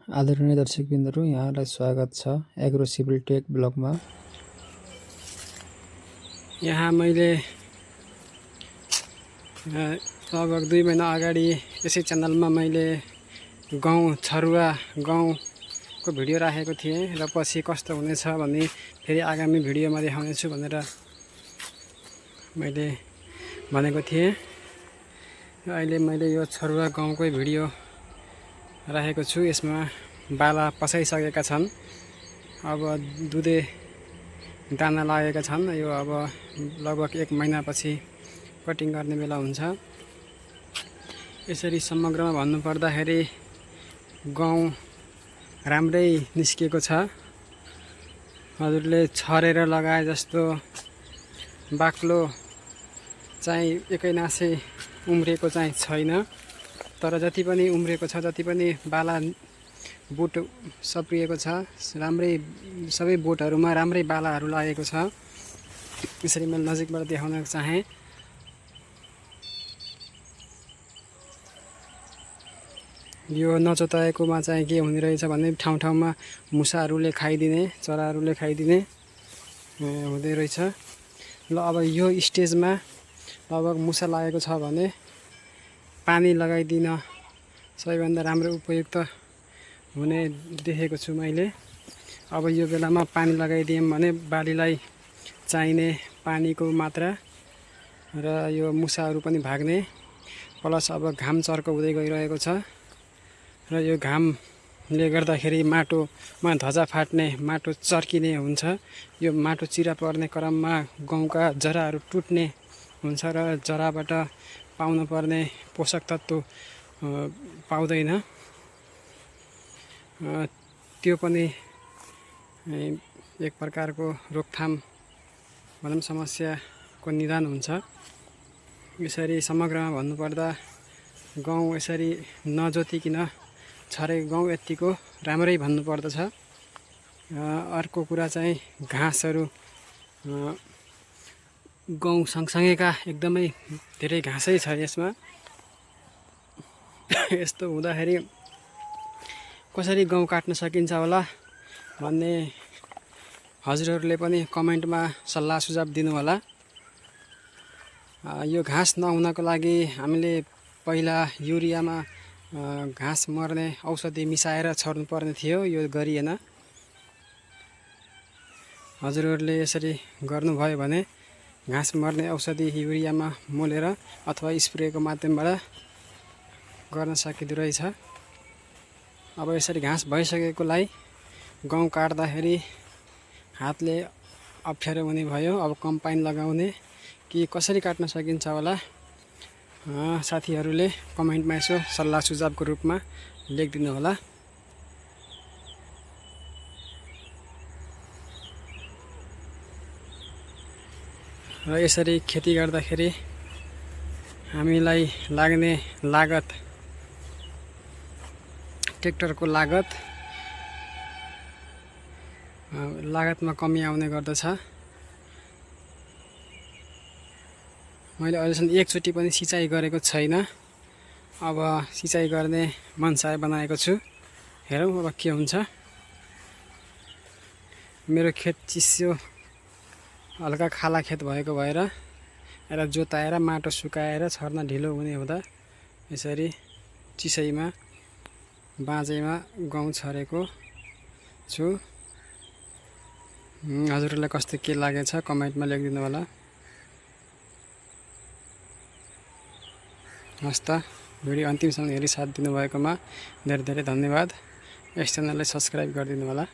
आदरणीय दर्शकबिन्दुहरू, यहाँलाई स्वागत छ एग्रो सिभिल टेक ब्लगमा। यहाँ मैले लगभग 2 महिना अगाडि यसै च्यानलमा मैले गाउँ छरुवा गाउँको भिडियो राखेको थिएँ र पछि कस्तो हुनेछ भन्ने फेरि आगामी भिडियोमा देखाउनेछु भनेर मैले भनेको थिएँ। र अहिले मैले यो छरुवा गाउँकै भिडियो राखेको छु। यसमा बाला पसाइसकेका छन्, अब दुधे दाना लागेका छन्। यो अब लगभग 1 महिनापछि कटिङ गर्ने बेला हुन्छ। यसरी समग्रमा भन्नुपर्दाखेरि गाउँ राम्रै निस्किएको छ। हजुरले छरेर लगाए जस्तो बाक्लो चाहिँ एकैनासै उम्रेको चाहिँ छैन, तर जति पनि उम्रेको छ, जति पनि बाला बोट सप्रिएको छ, राम्रै सबै बोटहरूमा राम्रै बालाहरू लागेको छ। यसरी मैले नजिकबाट देखाउन चाहेँ। यो नचोताएकोमा चाहिँ के हुने रहेछ भने ठाउँ ठाउँमा मुसाहरूले खाइदिने, चराहरूले खाइदिने हुँदै रहेछ। ल अब यो स्टेजमा लगभग मुसा लागेको छ भने पानी लगाइदिन सबैभन्दा राम्रो उपयुक्त हुने देखेको छु मैले। अब यो बेलामा पानी लगाइदिएँ भने बालीलाई चाहिने पानीको मात्रा र यो मुसाहरू पनि भाग्ने, प्लस अब घाम चर्को हुँदै गइरहेको छ र यो घामले गर्दाखेरि माटोमा धजा फाट्ने, माटो चर्किने हुन्छ। यो माटो चिरा पर्ने क्रममा गाउँका जराहरू टुट्ने हुन्छ र जराबाट पाउन पर्ने पोषक तत्त्व पाउँदैन। त्यो पनि एक प्रकारको रोकथाम भनौँ समस्याको निदान हुन्छ। यसरी समग्रमा भन्नुपर्दा गाउँ यसरी नजोतिकन छरेको गाउँ यत्तिको राम्रै भन्नुपर्दछ। अर्को कुरा चाहिँ घाँसहरू गाउँ सँगसँगैका एकदमै धेरै घाँसै छ यसमा। यस्तो हुँदाखेरि कसरी गाउँ काट्न सकिन्छ होला भन्ने हजुरहरूले पनि कमेन्टमा सल्लाह सुझाव दिनु होला। यो घाँस नहुनको लागि हामीले पहिला युरियामा घाँस मर्ने औषधि मिसाएर छर्नुपर्ने थियो, यो गरिएन। हजुरहरूले यसरी गर्नुभयो भने घाँस मर्ने औषधि युरियामा मोलेर अथवा स्प्रेको माध्यमबाट गर्न सकिँदो रहेछ। अब यसरी घाँस भइसकेकोलाई गाउँ काट्दाखेरि हातले अप्ठ्यारो हुने भयो। अब कम्पाइन लगाउने कि कसरी काट्न सकिन्छ होला, साथीहरूले कमेन्टमा यसो सल्लाह सुझावको रूपमा लेखिदिनु होला। र यसरी खेती गर्दाखेरि हामीलाई लाग्ने लागत, ट्र्याक्टरको लागतमा कमी आउने गर्दछ। मैले अहिलेसम्म एकचोटि पनि सिँचाइ गरेको छैन। अब सिँचाइ गर्ने मनसाय बनाएको छु, हेरौँ अब के हुन्छ। मेरो खेत चिसो हल्का खाला खेत भएको भएर यसलाई जोताएर माटो सुकाएर छर्न ढिलो हुने हुँदा यसरी चिसैमा बाँझैमा गाउँ छरेको छु। हजुरहरूलाई कस्तो के लागेछ कमेन्टमा लेखिदिनु होला। हस् त, भिडियो अन्तिमसम्म हेरी साथ दिनुभएकोमा धेरै धेरै धन्यवाद। यस च्यानललाई सब्सक्राइब गरिदिनु होला।